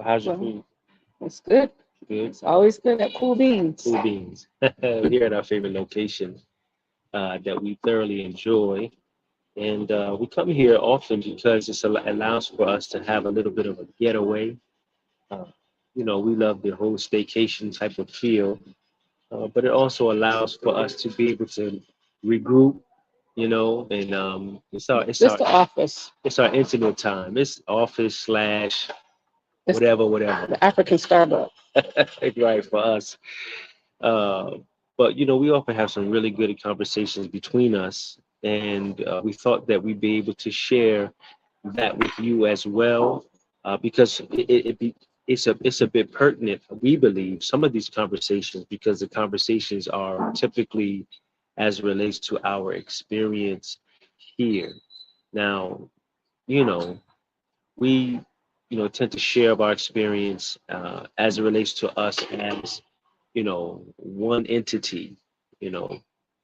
How's your Well, food? it's good. Good. It's always good at Cool Beans. Cool beans. Here at our favorite location that we thoroughly enjoy. And we come here often because allows for us to have a little bit of a getaway. Uh, we love the whole staycation type of feel, but it also allows for us to be able to regroup, and it's our it's This our the office, it's our intimate time. It's office slash it's whatever, the African Starbucks. right for us. Uh, but we often have some really good conversations between us, and we thought that we'd be able to share that with you as well, because it's a bit pertinent. We believe some of these conversations because the conversations are typically as it relates to our experience here. Now, you know, we tend to share of our experience as it relates to us as one entity, you know,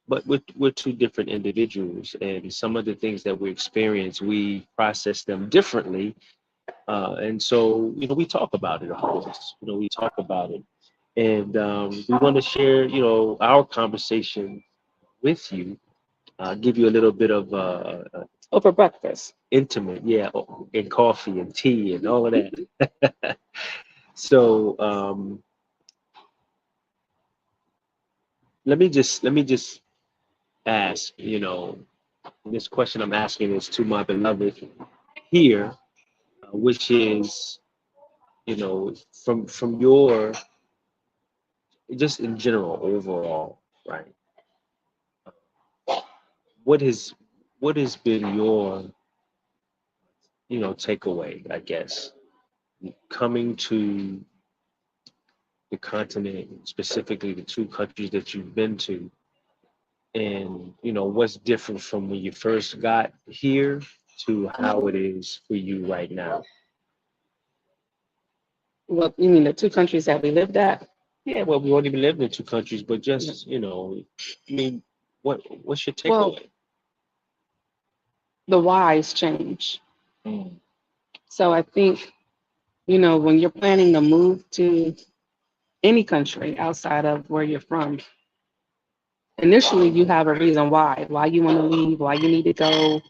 but we're two different individuals, and some of the things that we experience, we process them differently, and so we talk about it. Of course, we talk about it, and we want to share our conversation with you, give you a little bit of Over breakfast. intimate, yeah, and coffee and tea and all of that. So let me just ask, this question I'm asking is to my beloved here, which is, from your, just in general, overall, right? What is what has been your, takeaway, I guess, coming to the continent, specifically the two countries that you've been to, and what's different from when you first got here to how it is for you right now? Well, you mean the two countries that we lived at? Yeah, well, we won't even live in two countries, but Yeah. just, I mean, what's your Well, takeaway? the whys change. Mm. So I think, when you're planning to move to any country outside of where you're from, initially you have a reason why you want to leave, why you need to go.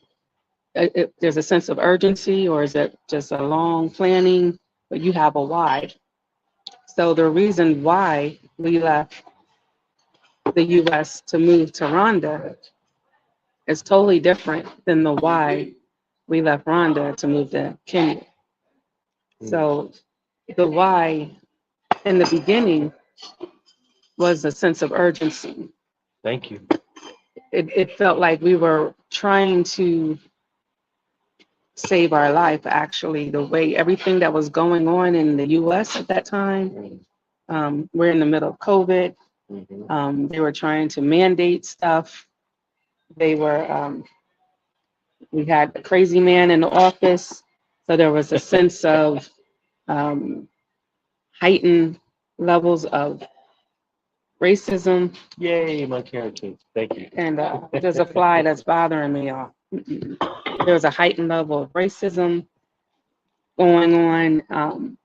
There's a sense of urgency, or is it just a long planning, but you have a why. So the reason why we left the US to move to Rwanda is totally different than the why we left Rwanda to move to Kenya. Mm. So the why in the beginning was a sense of urgency. Thank you. It felt like we were trying to save our life, actually, the way everything that was going on in the US at that time. Mm. We're in the middle of COVID. Mhm. They were trying to mandate stuff. They were, we had a crazy man in the office. So there was a sense of um, heightened levels of racism. Yay, my character. Thank you. And there's a fly that's bothering me, y'all. There was a heightened level of racism going on.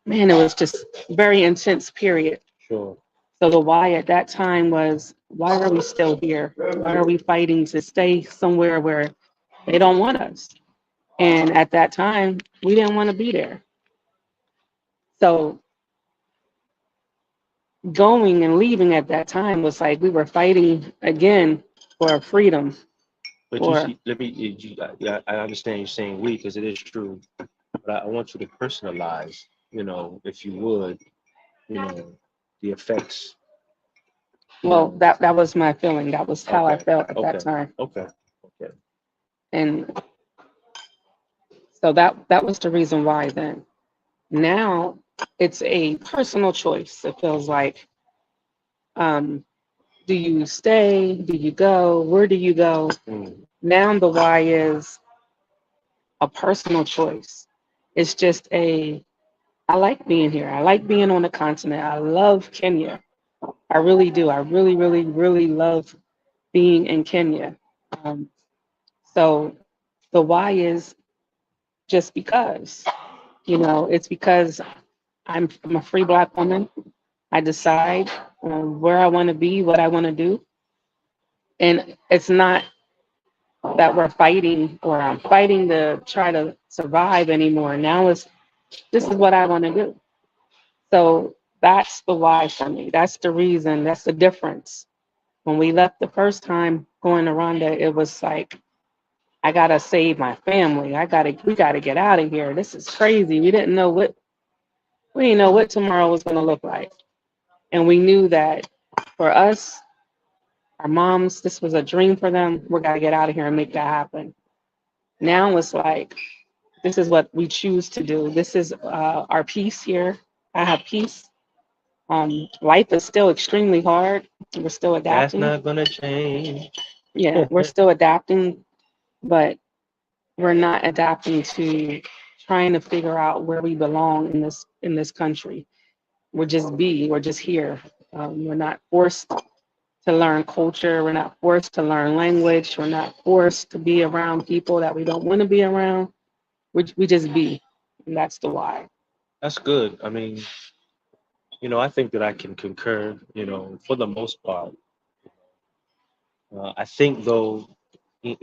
Man, it was just very intense period. Sure. So the why at that time was, why are we still here? Why are we fighting to stay somewhere where they don't want us? And at that time, we didn't want to be there. So going and leaving at that time was like we were fighting again for freedom. But you For see, I understand you're saying we because it is true, but I want you to personalize, if you would, you know, the effects, you well, know. that was my feeling. That was how I Okay, felt at that okay, time. okay, okay. And so that was the reason why then. Now it's a personal choice. It feels like, um, do you stay? Do you go? Where do you go? Mm. Now the why is a personal choice. It's just I like being here. I like being on the continent. I love Kenya. I really do. I really, really, really love being in Kenya. So the why is just because. It's because I'm a free Black woman. I decide where I want to be, what I want to do. And it's not that we're fighting or I'm fighting to try to survive anymore. Now this is what I want to do. So that's the why for me. That's the reason. That's the difference. When we left the first time going to Rwanda, it was like, I gotta save my family. We gotta get out of here. This is crazy. We didn't know what tomorrow was gonna look like. And we knew that for us, our moms, this was a dream for them. We gotta get out of here and make that happen. Now it's like, this is what we choose to do. This is our peace here. I have peace. Life is still extremely hard. We're still That's adapting. not gonna change. Yeah, we're still adapting, but we're not adapting to trying to figure out where we belong in this country. We're just here. We're not forced to learn culture. We're not forced to learn language. We're not forced to be around people that we don't want to be around. We just be, and that's the why. That's good. I mean, I think that I can concur, for the most part. I think though,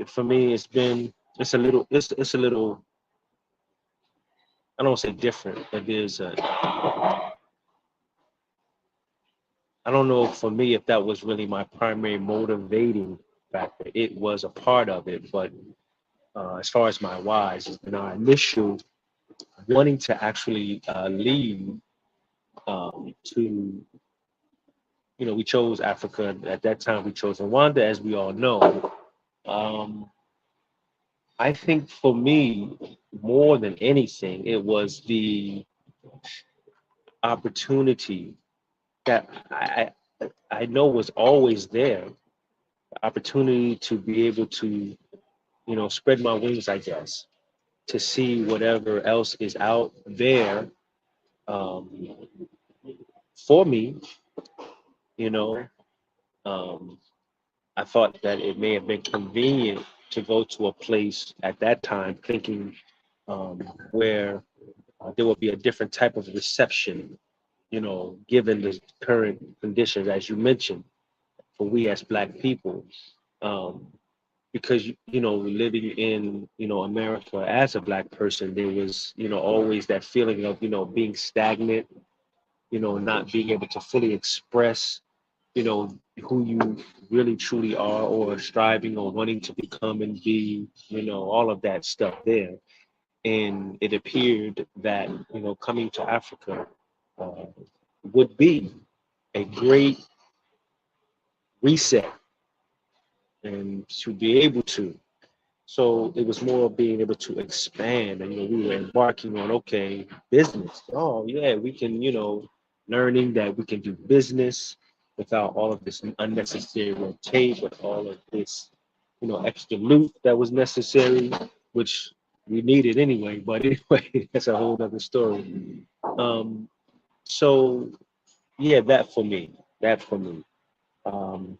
for me, it's a little, I don't say different, but I don't know for me if that was really my primary motivating factor. It was a part of it, but as far as my whys, our initial wanting to actually leave to, we chose Africa. At that time, we chose Rwanda, as we all know. Um, I think for me, more than anything, it was the opportunity that I know was always there. The opportunity to be able to, spread my wings, I guess, to see whatever else is out there um, for me. You know, um, I thought that it may have been convenient to go to a place at that time, thinking where there would be a different type of reception, given the current conditions, as you mentioned, for we as Black people. Um, because living in America as a Black person, there was always that feeling of being stagnant, not being able to fully express who you really truly are, or striving or wanting to become and be, all of that stuff there. And it appeared that coming to Africa uh, would be a great reset, and to be able to. So it was more of being able to expand, and we were embarking on business. Oh yeah, we can, learning that we can do business without all of this unnecessary red tape, with all of this, extra loot that was necessary, which we needed anyway. But anyway, that's a whole other story. Um, so yeah, that for me, that for me. Um,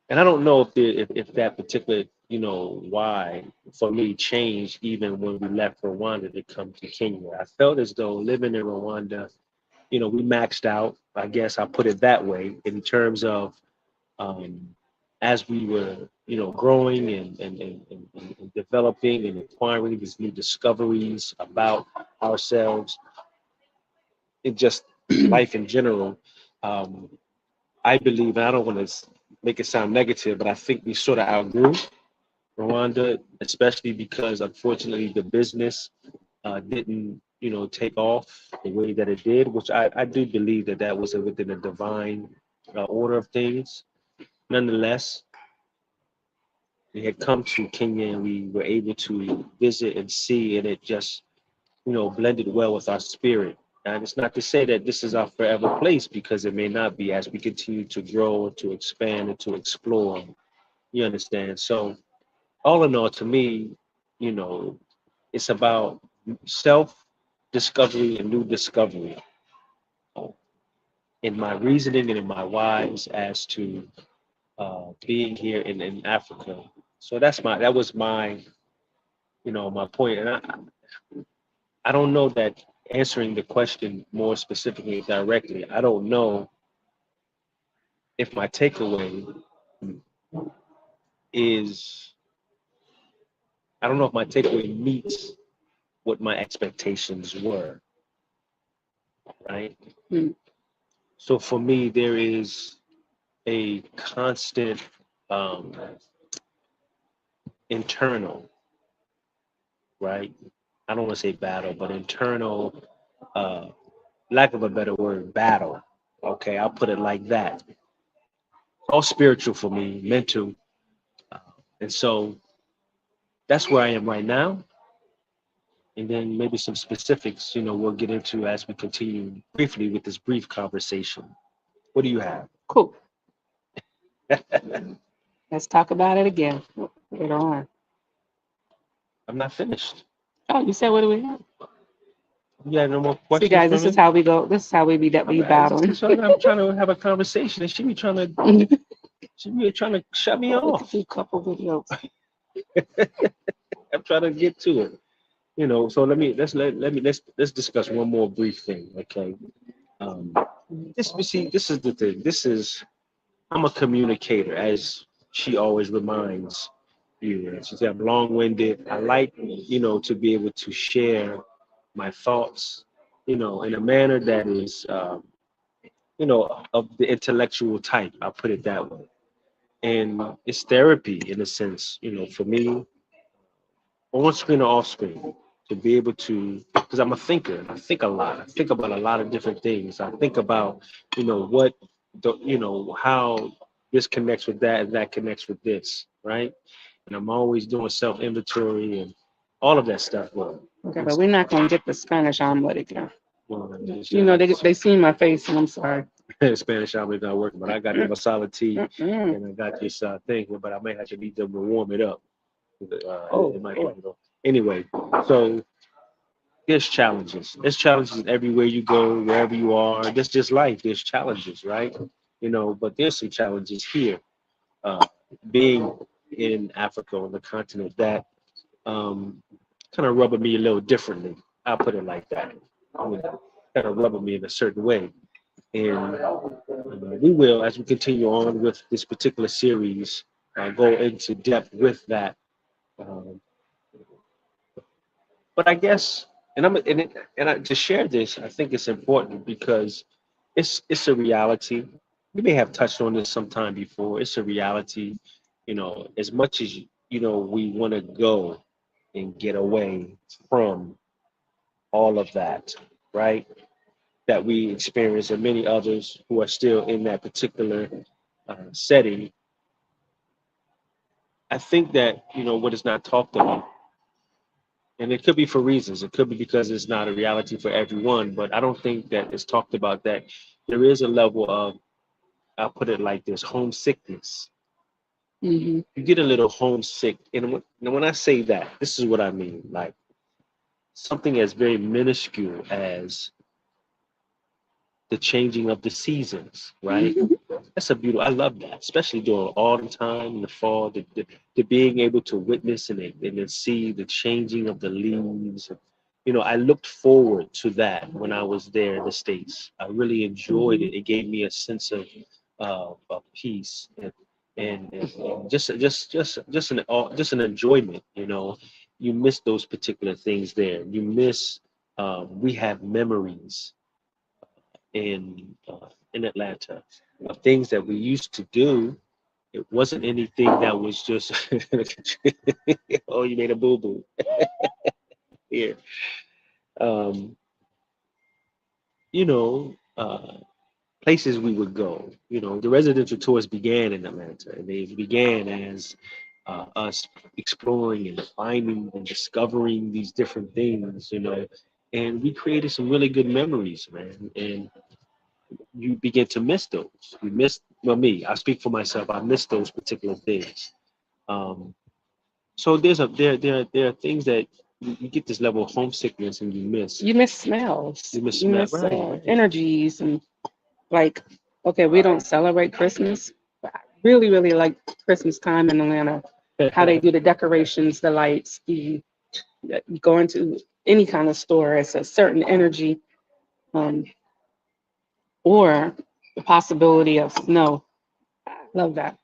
and I don't know if that particular, why for me changed even when we left Rwanda to come to Kenya. I felt as though living in Rwanda, we maxed out. I guess I'll put it that way, in terms of um, as we were, growing and developing and acquiring these new discoveries about ourselves, and just life in general. Um, I believe, and I don't want to make it sound negative, but I think we sort of outgrew Rwanda, especially because unfortunately the business didn't, take off the way that it did, which I do believe that that was within a divine order of things. Nonetheless, we had come to Kenya and we were able to visit and see, and it just, blended well with our spirit. And it's not to say that this is our forever place, because it may not be, as we continue to grow and to expand and to explore. You understand? So all in all, to me, you know, it's about self discovery and new discovery uh, in my reasoning and in my whys as to being here in Africa. So that was my, my point. And I don't know that answering the question more specifically directly, I don't know if my takeaway is, I don't know if my takeaway meets what my expectations were, right? Mm. So for me, there is a constant um, internal, right? I don't want to say battle, but internal, uh, lack of a better word, battle. Okay, I'll put it like that. All spiritual for me, mental. Uh, and so that's where I am right now. And then maybe some specifics, we'll get into as we continue briefly with this brief conversation. What do you have? Cool. Let's talk about it again later on. I'm not finished. Oh, you said what do we have? You have no more See, questions guys, for this is me? how we go. This is how we be battling. I'm trying to have a conversation, and she be trying to shut me We could off. do a couple videos. I'm trying to get to it. So let's discuss one more brief thing, okay? Um, this is the thing. I'm a communicator, as she always reminds you. And she said I'm long-winded. I like, to be able to share my thoughts, in a manner that is, of the intellectual type. I'll put it that way. And it's therapy in a sense, for me, on screen or off screen, to be able to, because I'm a thinker. I think a lot. I think about a lot of different things. I think about, what how this connects with that and that connects with this, right? And I'm always doing self inventory and all of that stuff. Okay, but we're not gonna get the Spanish omelet again. Well, They seen my face, and I'm sorry. Spanish omelet not working, but I got the masala tea Mm-mm. and I got this thing, but I may have to need them to warm it up. Oh, It might be, boy. anyway. So there's challenges. There's challenges everywhere you go, wherever you are. That's just life. There's challenges, right? But there's some challenges here. Uh, being in Africa on the continent that kind of rubbing me a little differently. I'll put it like that. Kind of rubbing me in a certain way. And we will, as we continue on with this particular series, go into depth with that. Um, but I guess, to share this, I think it's important because it's a reality. We may have touched on this sometime before. It's a reality. As much as we want to go and get away from all of that, right? That we experience, and many others who are still in that particular setting. I think that what is not talked about, and it could be for reasons. It could be because it's not a reality for everyone, but I don't think that it's talked about that there is a level of, I'll put it like this, homesickness. Mm-hmm. You get a little homesick, and when I say that, this is what I mean. Like something as very minuscule as the changing of the seasons, right? That's a beautiful. I love that, especially during autumn time in the fall. The being able to witness and then see the changing of the leaves. I looked forward to that when I was there in the States. I really enjoyed it. It gave me a sense of peace and just an enjoyment. You miss those particular things there. You miss. We have memories in in Atlanta of things that we used to do. It wasn't anything that was just oh, you made a boo boo here. Um, Places we would go. The residential tours began in Atlanta, and they began as us exploring and finding and discovering these different things. And we created some really good memories, man. And you begin to miss those. You miss, well, me, I speak for myself. I miss those particular things. Um, so there are things that you get this level of homesickness and you miss. You miss smells. You miss You smell, miss right? Right. energies and like. Okay, we don't celebrate Christmas, but I really, really like Christmas time in Atlanta. How they do the decorations, the lights, you go into any kind of store. It's a certain energy, um, or the possibility of snow. I love that.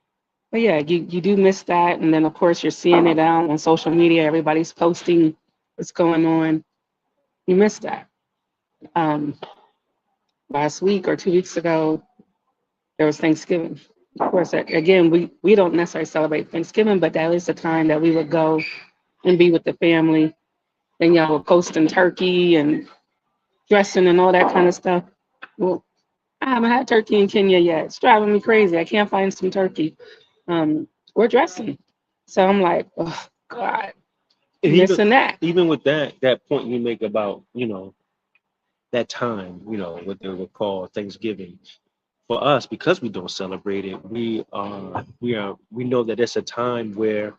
But yeah, you do miss that. And then of course you're seeing it out on social media. Everybody's posting what's going on. You miss that. Um, Last week or 2 weeks ago, there was Thanksgiving. Of course, again, we don't necessarily celebrate Thanksgiving, but that is the time that we would go and be with the family. And y'all were posting turkey and dressing and all that kind of stuff. Well, I haven't had turkey in Kenya yet. It's driving me crazy. I can't find some turkey. We're dressing. So I'm like, oh God, And missing that. even with that point you make about, that time, what they would call Thanksgiving. For us, because we don't celebrate it, we know that it's a time where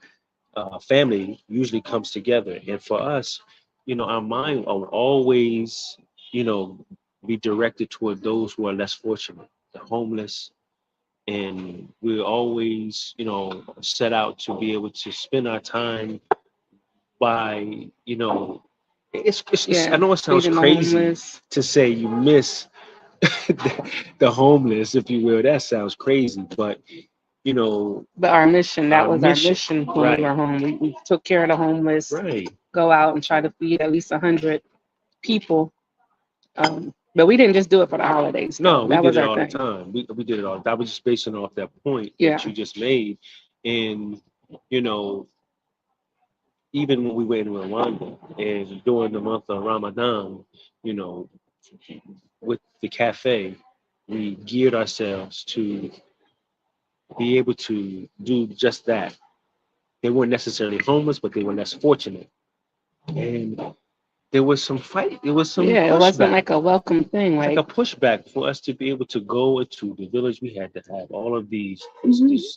family usually comes together. And for us, our mind will always, you know, be directed toward those who are less fortunate, the homeless. And we always, set out to be able to spend our time by, I Yeah, know it sounds feeding the crazy homeless. to say you miss the homeless, if you will. That sounds crazy, but, you know, But our mission, that our was our mission, mission when we right, were home. We took care of the homeless, right. go out and try to feed at least 100 people. But we didn't just do it for the holidays, No, though. we That did was it our all the thing. time. We did it all. That was just basing off that point that Yeah. you just made. And, you know, even when we were in Rwanda and during the month of Ramadan, you know, with the cafe, we geared ourselves to be able to do just that. They weren't necessarily homeless, but they were less fortunate. And there was some fight, there was some Yeah, it wasn't pushback. like a welcome thing. It's like a Like, pushback for us to be able to go into the village. We had to have all of mhm. these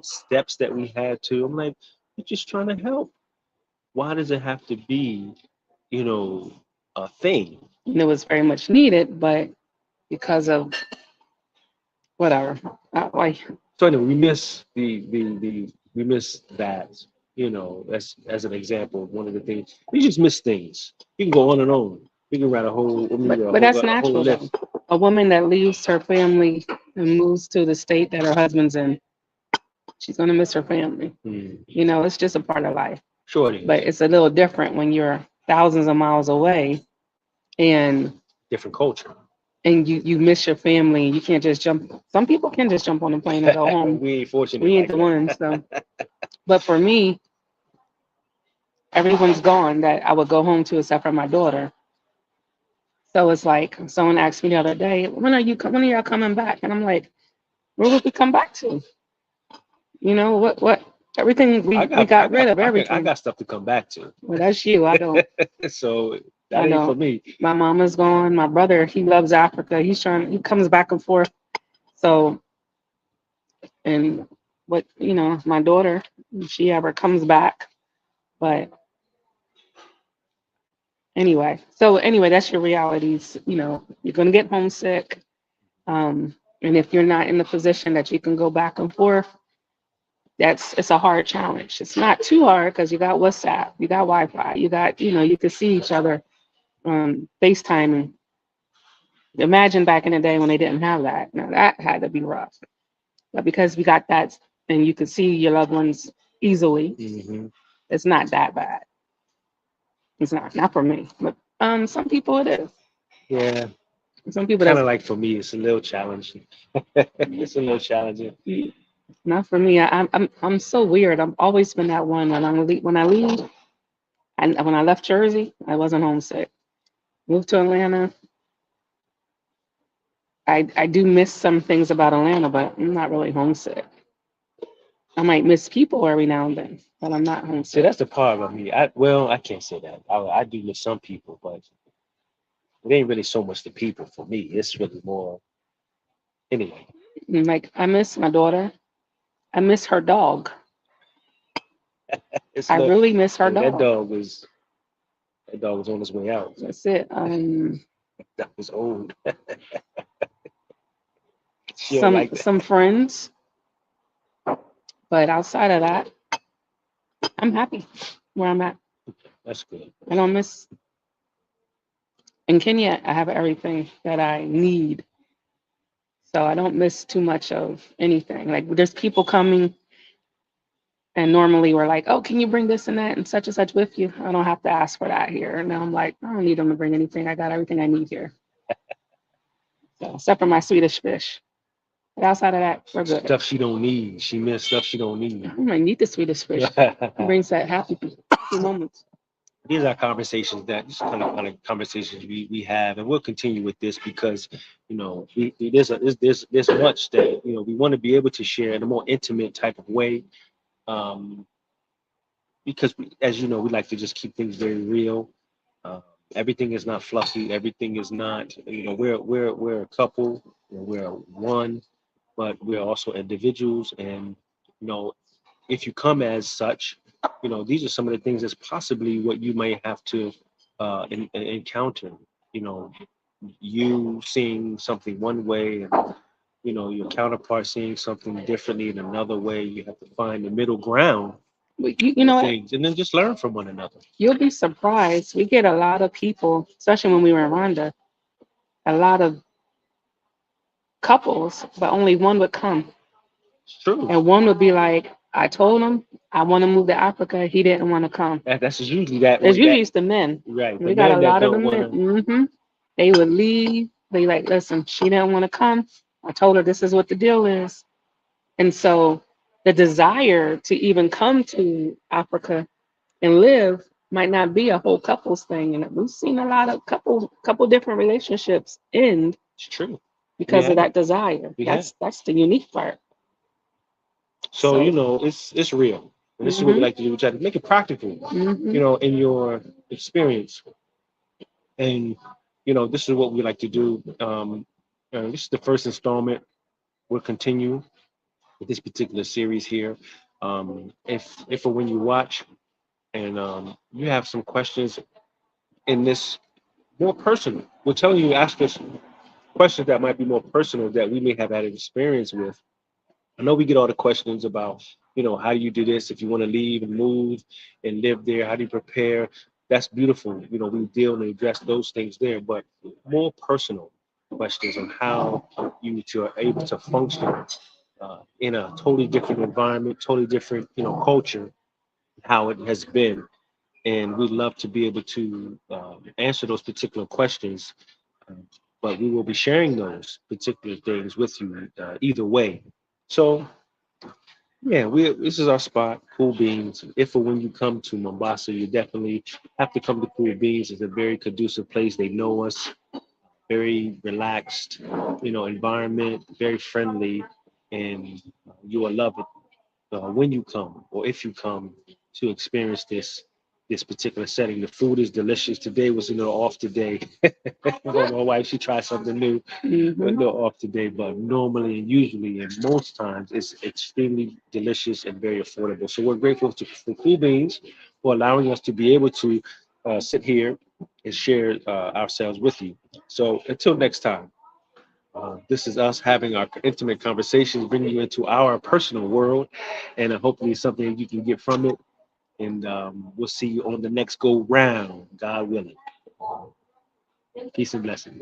steps that we had to. I'm like, we're just trying to help. Why does it have to be, you know, a thing? And it was very much needed, but because of whatever, like, So anyway, we miss we miss that. As an example of one of the things. We just miss things. You can go on and on. We can write a whole, I mean, but that's a whole natural though. list. A woman that leaves her family and moves to the state that her husband's in, she's gonna miss her family. Mm, It's just a part of life. sure it But is. it's a little different when you're thousands of miles away and Different culture. you miss your family. You can't just jump. Some people can just jump on a plane and go home. We ain't fortunate We ain't like the that. ones. So, but for me, everyone's gone that I would go home to except for my daughter. So it's like someone asked me the other day, when are y'all coming back? And I'm like, where would we come back to? What everything we got rid of I everything. got stuff to come back to. Well, that's you. I don't. So I that ain't for don't. me. My mama's gone. My brother, he loves Africa. He comes back and forth. So, and my daughter, if she ever comes back. But anyway, that's your realities. You're going to get homesick. And if you're not in the position that you can go back and forth, it's a hard challenge. It's not too hard because you got WhatsApp, you got Wi-Fi, you can see each other, FaceTiming. Imagine back in the day when they didn't have that. Now that had to be rough. But because we got that and you can see your loved ones easily, Hmm. it's not that bad. It's not for me. But some people it is. Yeah, Some people kind that's of like for me, it's a little challenging. It's a little challenging. not for me. I'm so weird. I've always been that one when I leave and when I left Jersey, I wasn't homesick. Moved to Atlanta. I do miss some things about Atlanta, but I'm not really homesick. I might miss people every now and then, but I'm not See, homesick. that's the part of me. I can't say that. I do miss some people, but it ain't really so much the people for me. It's really more anyway. Like I miss my daughter. I miss her dog. It's I look, really miss her hey, dog. that dog was on his way out. That's it. That was old. She don't Some like that. some friends, but outside of that, I'm happy where I'm at. That's good. I don't miss. In Kenya, I have everything that I need, so I don't miss too much of anything. Like there's people coming, and normally we're like, "Oh, can you bring this and such with you?" I don't have to ask for that here. And now I'm like, I don't need them to bring anything. I got everything I need here. So except for my Swedish fish. But outside of that, we're good. Stuff she don't need. She missed stuff she don't need. I might need the Swedish fish. It brings that happy moments. These are conversations that just kind of conversations we have, and we'll continue with this because there's much that we want to be able to share in a more intimate type of way, um, because as you know, we like to just keep things very real. Uh, Everything is not fluffy. Everything is not we're a couple, we're one, but we're also individuals, and you know if you come as such, these are some of the things that's possibly what you may have to encounter. You know, you seeing something one way, and your counterpart seeing something differently in another way. You have to find the middle ground But you know with what? things, and then just learn from one another. You'll be surprised. We get a lot of people, especially when we were in Rwanda, a lot of couples, but only one would come. It's true. And one would be like, I told him I want to move to Africa. He didn't want to come. That's usually that It's way. usually it's the men. Right. The We got a men that lot of the don't want men. to. They would leave. They like, listen, she didn't want to come. I told her this is what the deal is. And so the desire to even come to Africa and live might not be a whole couples thing. And we've seen a lot of couple different relationships end It's true. because of Yeah. that desire. Yeah. That's the unique part. So So it's real, and this is what we hmm like to do. We try to make it practical, hmm in your experience, and this is what we like to do. This is the first installment. We'll continue with this particular series here. If or when you watch and you have some questions in this more personal, we're telling you ask us questions that might be more personal that we may have had an experience with. I know we get all the questions about, how do you do this if you want to leave and move and live there? How do you prepare? That's beautiful. We deal and address those things there, but more personal questions on how you are able to function in a totally different environment, totally different, culture, how it has been. And we'd love to be able to answer those particular questions, um, but we will be sharing those particular things with you either way. So yeah, this is our spot, Cool Beans. If or when you come to Mombasa, you definitely have to come to Cool Beans. It's a very conducive place. They know us, very relaxed, environment, very friendly, and you will love it when you come or if you come to experience this particular setting. The food is delicious. Today was a little off today. My wife, she tried something new, a hmm little off today, but normally and usually and most times it's extremely delicious and very affordable. So we're grateful for Cool Beans for allowing us to be able to sit here and share ourselves with you. So until next time. This is us having our intimate conversations, bringing you into our personal world, and hopefully something you can get from it. And we'll see you on the next go round, God willing. Peace and blessings.